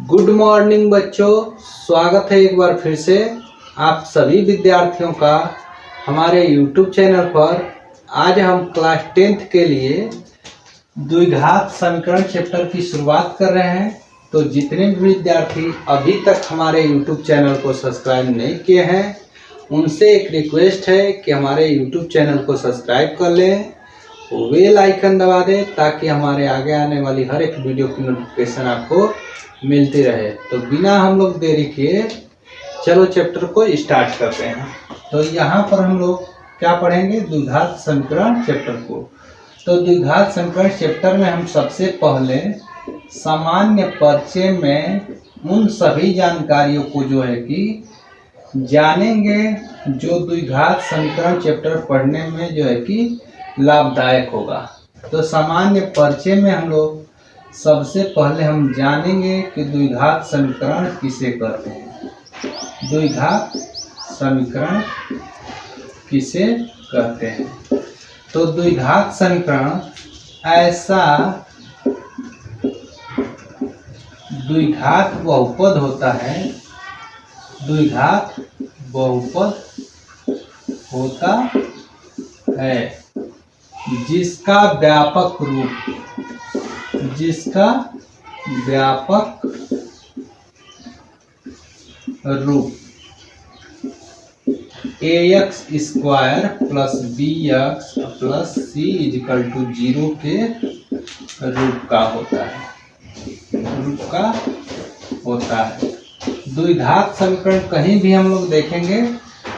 Good morning बच्चों, स्वागत है एक बार फिर से आप सभी विद्यार्थियों का हमारे YouTube चैनल पर। आज हम क्लास 10th के लिए द्विघात समीकरण चैप्टर की शुरुआत कर रहे हैं। तो जितने भी विद्यार्थी अभी तक हमारे YouTube चैनल को सब्सक्राइब नहीं किए हैं, उनसे एक रिक्वेस्ट है कि हमारे YouTube चैनल को सब्सक्राइब कर लें, बेल आइकन दबा दें ताकि हमारे आगे आने वाली हर एक वीडियो की नोटिफिकेशन आपको मिलती रहे। तो बिना हम लोग देरी किए चलो चैप्टर को स्टार्ट करते हैं। तो यहाँ पर हम लोग क्या पढ़ेंगे? द्विघात समीकरण चैप्टर को। तो द्विघात समीकरण चैप्टर में हम सबसे पहले सामान्य परिचय में उन सभी जानकारियों को जो है कि जानेंगे जो द्विघात समीकरण चैप्टर पढ़ने में जो है कि लाभदायक होगा। तो सामान्य परिचय में हम लोग सबसे पहले हम जानेंगे कि द्विघात समीकरण किसे कहते हैं। द्विघात समीकरण किसे कहते हैं? तो द्विघात समीकरण ऐसा द्विघात बहुपद होता है, द्विघात बहुपद होता है जिसका व्यापक रूप ax square plus bx plus c equal to 0 के रूप का होता है। द्विघात समीकरण कहीं भी हम लोग देखेंगे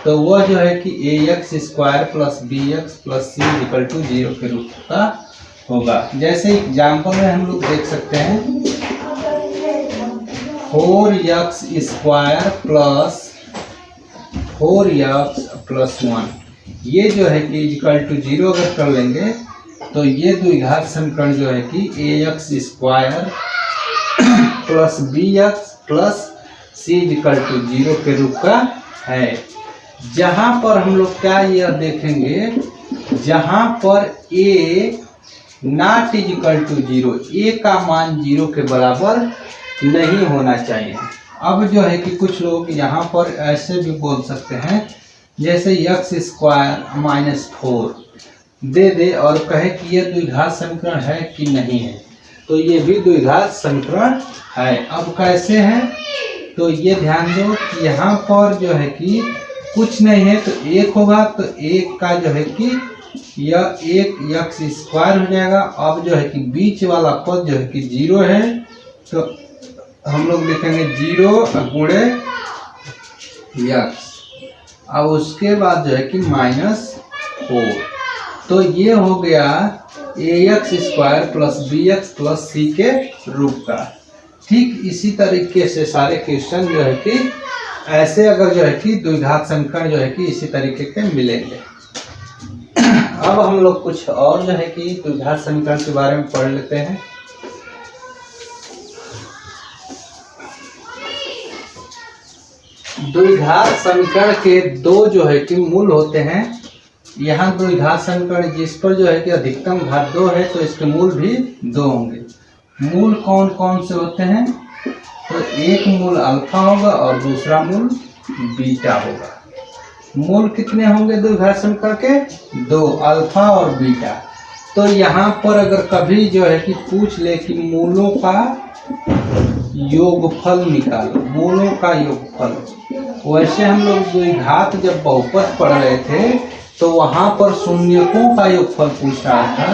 तो वह जो है कि ax square plus bx plus c equal to 0 के रूप का होगा। जैसे एग्जाम्पल में हम लोग देख सकते हैं 4x square plus 4x plus 1, ये जो है कि इक्वल टू 0 अगर कर लेंगे तो ये द्विघात समीकरण जो है कि ax square plus bx plus c equal to 0 के रूप का है। जहाँ पर हम लोग क्या यह देखेंगे, जहाँ पर a not equal to 0, a का मान 0 के बराबर नहीं होना चाहिए। अब जो है कि कुछ लोग यहाँ पर ऐसे भी बोल सकते हैं, जैसे x स्क्वायर माइनस 4 दे और कहे कि यह द्विघात समीकरण है कि नहीं है। तो ये भी द्विघात समीकरण है। अब कैसे है तो ये ध्यान दो कि यहाँ पर जो है कि कुछ नहीं है तो 1 होगा, तो 1 का जो है कि यह 1 x स्क्वायर हो जाएगा। अब जो है कि बीच वाला पद जो है कि 0 है तो हम लोग लिखेंगे 0 गुणे x, अब उसके बाद जो है कि माइनस 4। तो ये हो गया ax square plus bx plus c के रूप का। ठीक इसी तरीके से सारे क्वेश्चन जो है कि ऐसे अगर जो है कि द्विघात समीकरण जो है कि इसी तरीके के मिलेंगे। अब हम लोग कुछ और जो है कि द्विघात समीकरण के बारे में पढ़ लेते हैं। द्विघात समीकरण के दो जो है कि मूल होते हैं। यहाँ द्विघात समीकरण जिस पर जो है कि अधिकतम घात 2 है तो इसके मूल भी 2 होंगे। मूल कौन कौन से होते हैं? तो एक मूल अल्फा होगा और दूसरा मूल बीटा होगा। मूल कितने होंगे द्विघात समीकरण के? 2, अल्फा और बीटा। तो यहाँ पर अगर कभी जो है कि पूछ ले कि मूलों का योगफल निकालो, मूलों का योगफल, वैसे हम लोग द्विघात जब बहुपद पढ़ रहे थे तो वहाँ पर शून्यकों का योगफल पूछ रहा था,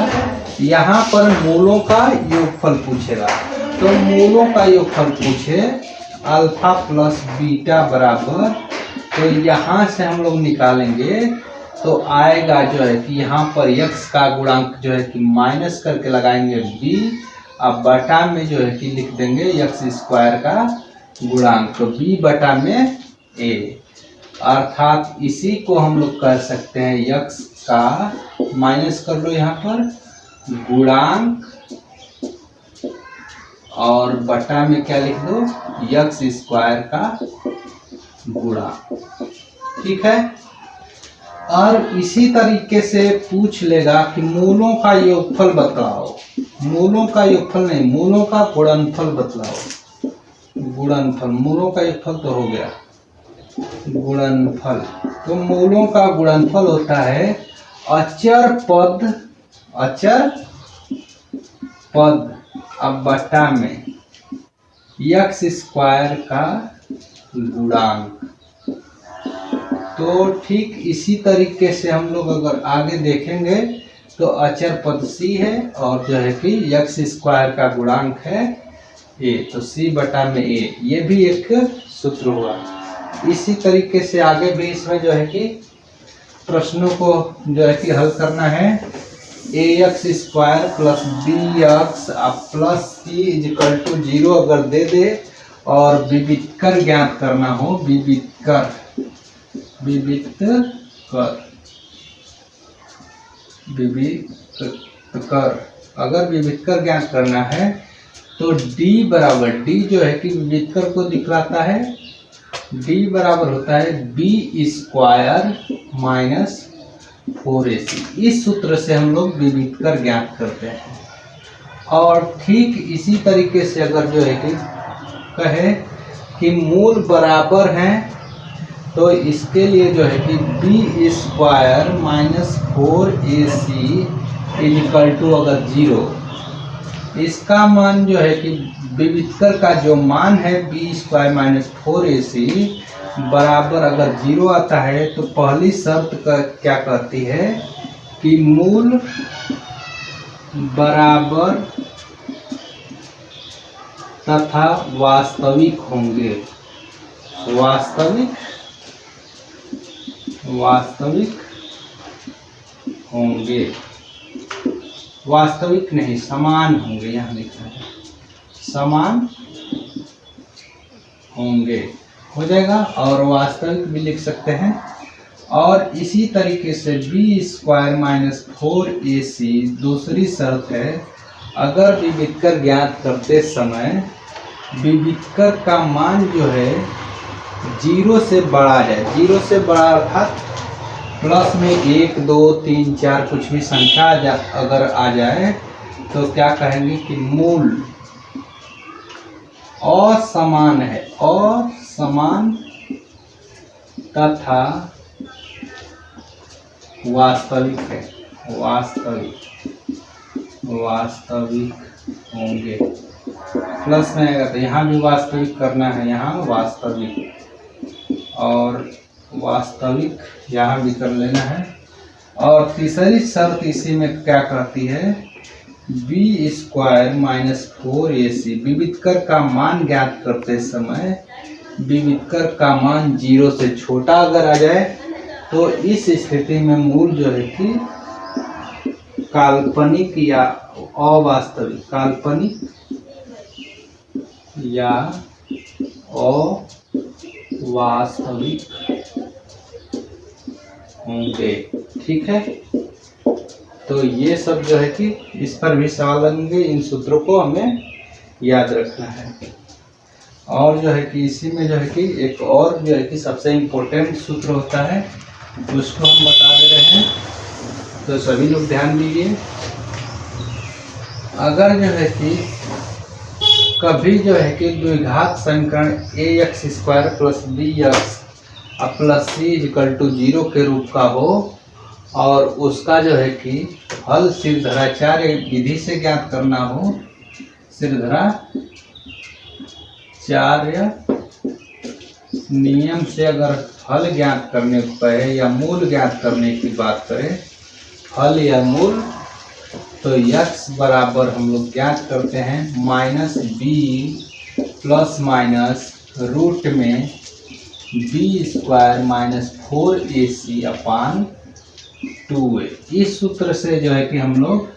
यहाँ पर मूलों का योगफल पूछेगा। तो मूलों का योगफल पूछे अल्फा प्लस बीटा बराबर, तो यहाँ से हम लोग निकालेंगे तो आएगा जो है कि यहाँ पर x का गुणांक जो है कि माइनस करके लगाएंगे b, अब बटा में जो है कि लिख देंगे x स्क्वायर का गुणांक b बटा में a, अर्थात इसी को हम लोग कर सकते हैं x का माइनस कर लो यहाँ पर गुणांक और बटा में क्या लिख दो x स्क्वायर का गुणांक। ठीक है। और इसी तरीके से पूछ लेगा कि मूलों का योगफल बतलाओ, मूलों का योगफल नहीं, मूलों का गुणनफल बतलाओ। गुणनफल, मूलों का योगफल तो हो गया गुणनफल। तो मूलों का गुणनफल होता है अचर पद अब बटा में एक्स स्क्वायर का गुणांक। तो ठीक इसी तरीके से हम लोग अगर आगे देखेंगे तो अचर पद सी है और जो है कि एक्स स्क्वायर का गुणांक है ए, तो सी बटा में ए, ये भी एक सूत्र हुआ। इसी तरीके से आगे भी इसमें जो है कि प्रश्नों को जो है कि हल करना है। A X square plus B X plus C is equal to 0 अगर दे दे और विविधकर ज्ञात करना हो, विविधकर अगर विविधकर ज्ञात करना है तो d बराबर, d जो है कि विविधकर को दिखलाता है, d बराबर होता है बी स्क्वायर माइनस 4ac। इस सूत्र से हम लोग विविधकर ज्ञात करते हैं। और ठीक इसी तरीके से अगर जो है कि कहे कि मूल बराबर हैं तो इसके लिए जो है कि B square minus 4ac equal to अगर 0, इसका मान जो है कि विविधकर का जो मान है बी स्क्वायर माइनस 4ac बराबर अगर 0 आता है तो पहली शर्त का क्या कहती है कि मूल बराबर तथा वास्तविक होंगे। वास्तविक नहीं, समान होंगे, यहाँ लिखा है समान होंगे, हो जाएगा। और वास्तविक भी लिख सकते हैं। और इसी तरीके से बी स्क्वायर माइनस 4ac दूसरी शर्त है, अगर विविधकर ज्ञात करते समय विविधकर का मान जो है 0 से बड़ा है, 0 से बड़ा अर्थात प्लस में 1 2 3 4 कुछ भी संख्या अगर आ जाए तो क्या कहेंगे कि मूल असमान है, असमान तथा वास्तविक है, वास्तविक होंगे। प्लस में आएगा तो यहाँ भी वास्तविक करना है, यहाँ वास्तविक और वास्तविक यहाँ भी कर लेना है। और तीसरी शर्त इसी में क्या कहती है, बी स्क्वायर माइनस 4ac विविधकर का मान ज्ञात करते समय विविधकर का मान 0 से छोटा अगर आ जाए तो इस स्थिति में मूल जो है कि काल्पनिक या अवास्तविक, काल्पनिक या अवास्तविक होंगे। ठीक है, तो ये सब जो है कि इस पर भी सवाल बनेंगे, इन सूत्रों को हमें याद रखना है। और जो है कि इसी में जो है कि एक और जो है कि सबसे इम्पोर्टेंट सूत्र होता है, उसको हम बता दे रहे हैं, तो सभी लोग ध्यान दीजिए। अगर जो है कि कभी जो है कि द्विघात समीकरण ax square plus bx plus c equal to 0 के रूप का हो और उसका जो है कि हल सिरधराचार्य विधि से ज्ञात करना हो, सिरधराचार्य नियम से अगर हल ज्ञात करने पे या मूल ज्ञात करने की बात करें, हल या मूल, तो x बराबर हम लोग ज्ञात करते हैं minus B plus minus root में B square minus 4ac upon 2a। इस सूत्र से जो है कि हम लोग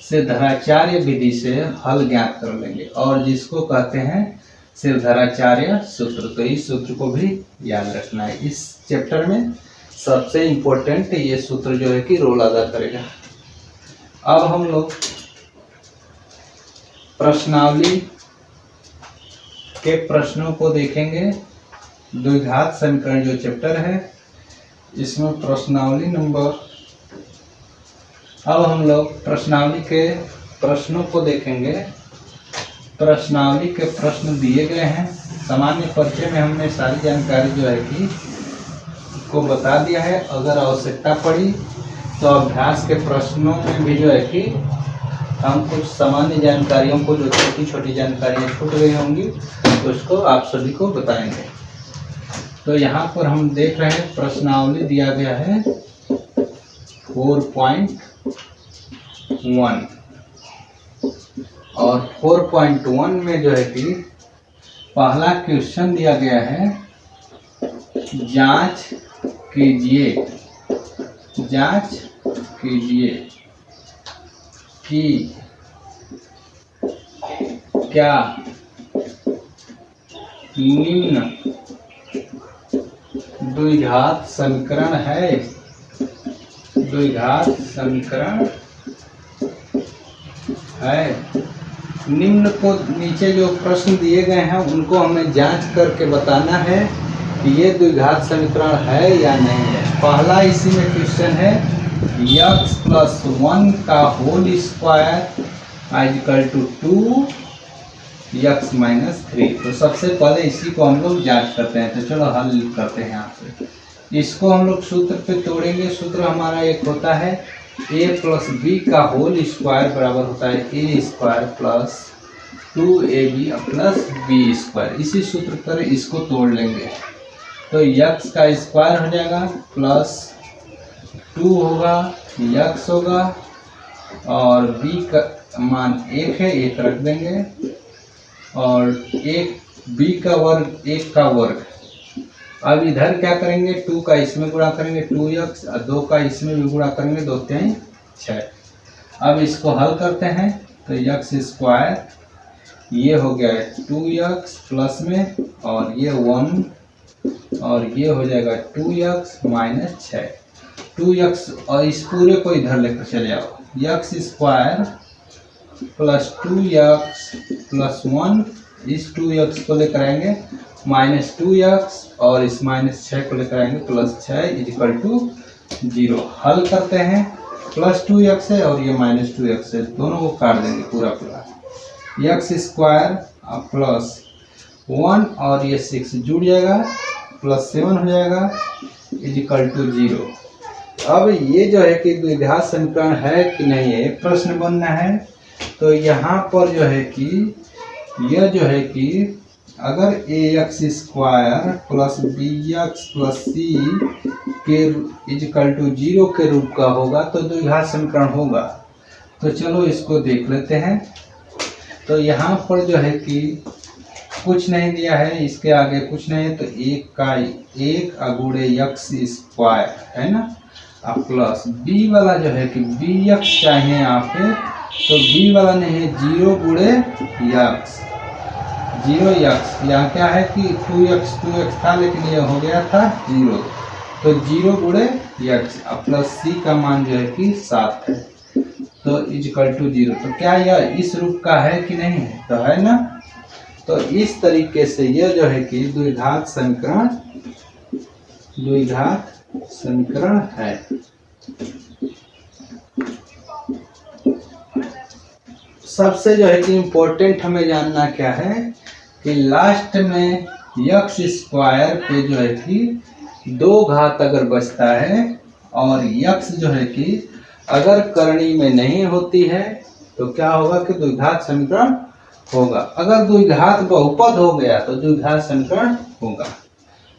सिरधराचार्य विधि से हल ज्ञात कर लेंगे और जिसको कहते हैं सिरधराचार्य सूत्र। तो इस सूत्र को भी याद रखना है, इस चैप्टर में सबसे इम्पोर्टेंट ये सूत्र जो है कि रोल अदा करेगा। अब हम लोग प्रश्नावली के प्रश्नों को देखेंगे। द्विघात समीकरण जो चैप्टर है इसमें प्रश्नावली नंबर, अब हम लोग प्रश्नावली के प्रश्नों को देखेंगे। प्रश्नावली के प्रश्न दिए गए हैं सामान्य परिचय में हमने सारी जानकारी जो है कि को बता दिया है। अगर आवश्यकता पड़ी तो अभ्यास के प्रश्नों में भी जो है कि हम कुछ सामान्य जानकारियों को, जो छोटी छोटी जानकारियाँ छूट गई होंगी, तो उसको आप सभी को बताएंगे। तो यहाँ पर हम देख रहे हैं प्रश्नावली दिया गया है 4.1 और 4.1 में जो है कि पहला क्वेश्चन दिया गया है, जांच कीजिए कि क्या निम्न द्विघात समीकरण है। निम्न को नीचे जो प्रश्न दिए गए हैं उनको हमें जांच करके बताना है कि ये द्विघात समीकरण है या नहीं है। पहला इसी में क्वेश्चन है x + 1 का whole square equal to 2x - 3। तो सबसे पहले इसी को हम लोग जांच करते हैं। तो चलो हल करते हैं यहाँ पे। इसको हम लोग सूत्र पे तोड़ेंगे। सूत्र हमारा एक होता है a + b का होल स्क्वायर बराबर होता है a² + 2ab + b²। इसी सूत्र पर इसको तोड़ लेंगे तो x का स्क्वायर हो जाएगा प्लस 2 होगा, x होगा और b का मान 1 है, 1 रख देंगे और 1 b का वर्ग 1 का वर्ग। अब इधर क्या करेंगे, 2 का इसमें गुणा करेंगे 2x और 2 का इसमें भी गुणा करेंगे 2 × 3 = 6। अब इसको हल करते हैं तो x² ये हो गया 2x प्लस में और ये 1 और ये हो जाएगा 2x - 6। 2x और इस पूरे को इधर लेकर चले आओ। x² + 2x + 1, इस 2x को लेकर आएंगे -2x और इस -6 को लेकर आएंगे +6 = 0। हल करते हैं +2x है और ये -2x है, दोनों को काट देंगे पूरा। x² + 1 और ये 6 जुड़ जाएगा +7 हो जाएगा = 0। अब ये जो है कि द्विघात समीकरण है कि नहीं है, प्रश्न बनना है। तो यहाँ पर जो है कि यह जो है कि अगर ax² + bx + c के = 0 के रूप का होगा तो द्विघात समीकरण होगा। तो चलो इसको देख लेते हैं। तो यहाँ पर जो है कि कुछ नहीं दिया है, इसके आगे कुछ नहीं है, तो 1 x² है ना, प्लस b वाला जो है कि bx चाहिए यहाँ पे, तो b वाला नहीं है, 0 x। यहाँ क्या है कि 2x था लेकिन ये हो गया था 0, तो 0 x प्लस c का मान जो है कि 7 है, तो = 0। तो क्या यह इस रूप का है कि नहीं है, तो है ना। तो इस तरीके से यह जो है कि द्विघात समीकरण है। सबसे जो है कि इम्पोर्टेंट हमें जानना क्या है कि लास्ट में x² पे जो है कि 2 घात अगर बचता है और x जो है कि अगर करणी में नहीं होती है तो क्या होगा कि द्विघात समीकरण होगा। अगर द्विघात बहुपद हो गया तो द्विघात समीकरण होगा।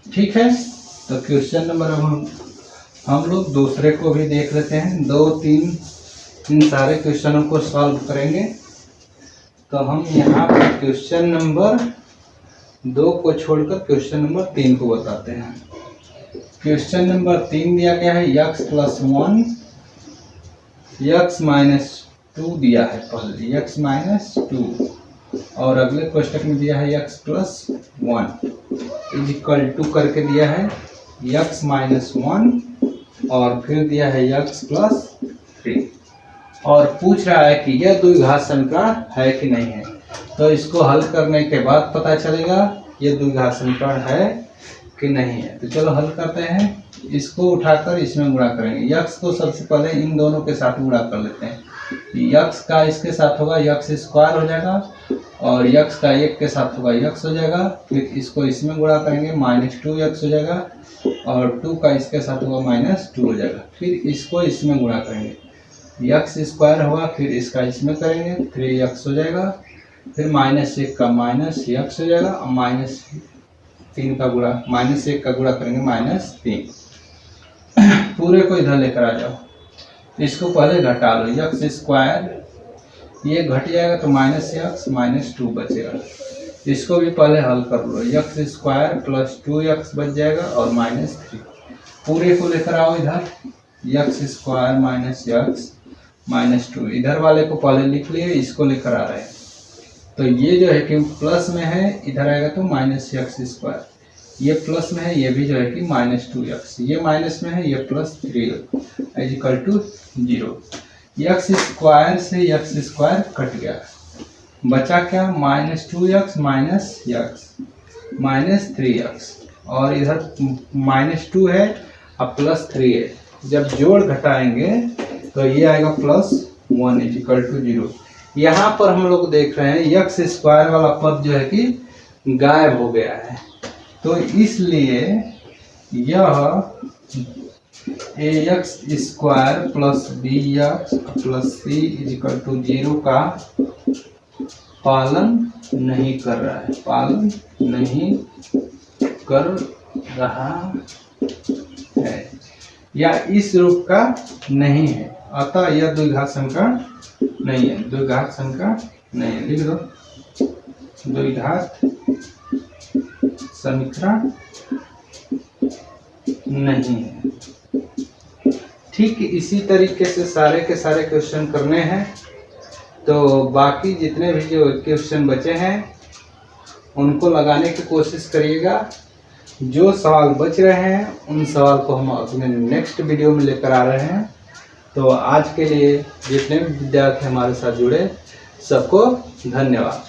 ठीक है, तो क्वेश्चन नंबर हम लोग दूसरे को भी देख लेते हैं। 2, 3 इन सारे क्वेश्चनों को सॉल्व करेंगे। तो हम यहाँ पर क्वेश्चन नंबर 2 को छोड़कर क्वेश्चन नंबर 3 को बताते हैं। क्वेश्चन नंबर 3 दिया गया है x + 1 x - 2 दिया है, पहले x - 2 और अगले कोष्टक में दिया है x + 1 = करके दिया है x - 1 और फिर दिया है x + 3 और पूछ रहा है कि यह द्विघात समीकरण है कि नहीं है। तो इसको हल करने के बाद पता चलेगा यह द्विघात समीकरण है कि नहीं है। तो चलो हल करते हैं। इसको उठाकर इसमें गुणा करेंगे। x को सबसे पहले इन दोनों के साथ गुणा कर लेते हैं। यक्स का इसके साथ होगा यक्स स्क्वायर हो जाएगा, और यक्स का एक के साथ होगा यक्स हो जाएगा। फिर इसको इसमें गुणा करेंगे -2x हो जाएगा, और 2 का इसके साथ होगा -2 हो जाएगा। फिर इसको इसमें गुणा करेंगे, यक्स स्क्वायर होगा, फिर इसका इसमें करेंगे 3x हो जाएगा। फिर -1 का -x हो जाएगा, और -3 का गुणा -1 का गुणा करेंगे -3। पूरे को इधर लेकर आ जाओ, इसको पहले घटा लो, यक्स स्क्वायर ये घट जाएगा तो -x -2 बचेगा। इसको भी पहले हल कर लो, यक्स स्क्वायर प्लस 2x बच जाएगा और -3। पूरे को लेकर आओ इधर, यक्स स्क्वायर -x -2, इधर वाले को पहले लिख लिए, इसको लेकर आ रहे हैं। तो ये जो है कि प्लस में है, इधर आएगा तो -x स्क्वायर, ये प्लस में है, ये भी जो है कि -2x, ये माइनस में है, ये +3 इक्वल टू 0। यक्स स्क्वायर से यक्स स्क्वायर कट गया, बचा क्या -2x -3x, और इधर -2 है अब +3 है। जब जोड़ घटाएंगे तो ये आएगा +1 इक्वल टू 0। यहाँ पर हम लोग देख रहे हैं यक्स स्क्वायर वाला पद जो है कि गायब हो गया है, तो इसलिए यह ax square plus bx plus c equal to 0 का पालन नहीं कर रहा है, पालन नहीं कर रहा है, या इस रूप का नहीं है। अतः यह द्विघात समीकरण नहीं है, द्विघात समीकरण नहीं है। लिख दो, द्विघात समीकरण नहीं है। ठीक इसी तरीके से सारे के सारे क्वेश्चन करने हैं। तो बाकी जितने भी जो क्वेश्चन बचे हैं उनको लगाने की कोशिश करिएगा। जो सवाल बच रहे हैं उन सवाल को हम अपने नेक्स्ट वीडियो में लेकर आ रहे हैं। तो आज के लिए जितने भी विद्यार्थी हमारे साथ जुड़े सबको धन्यवाद।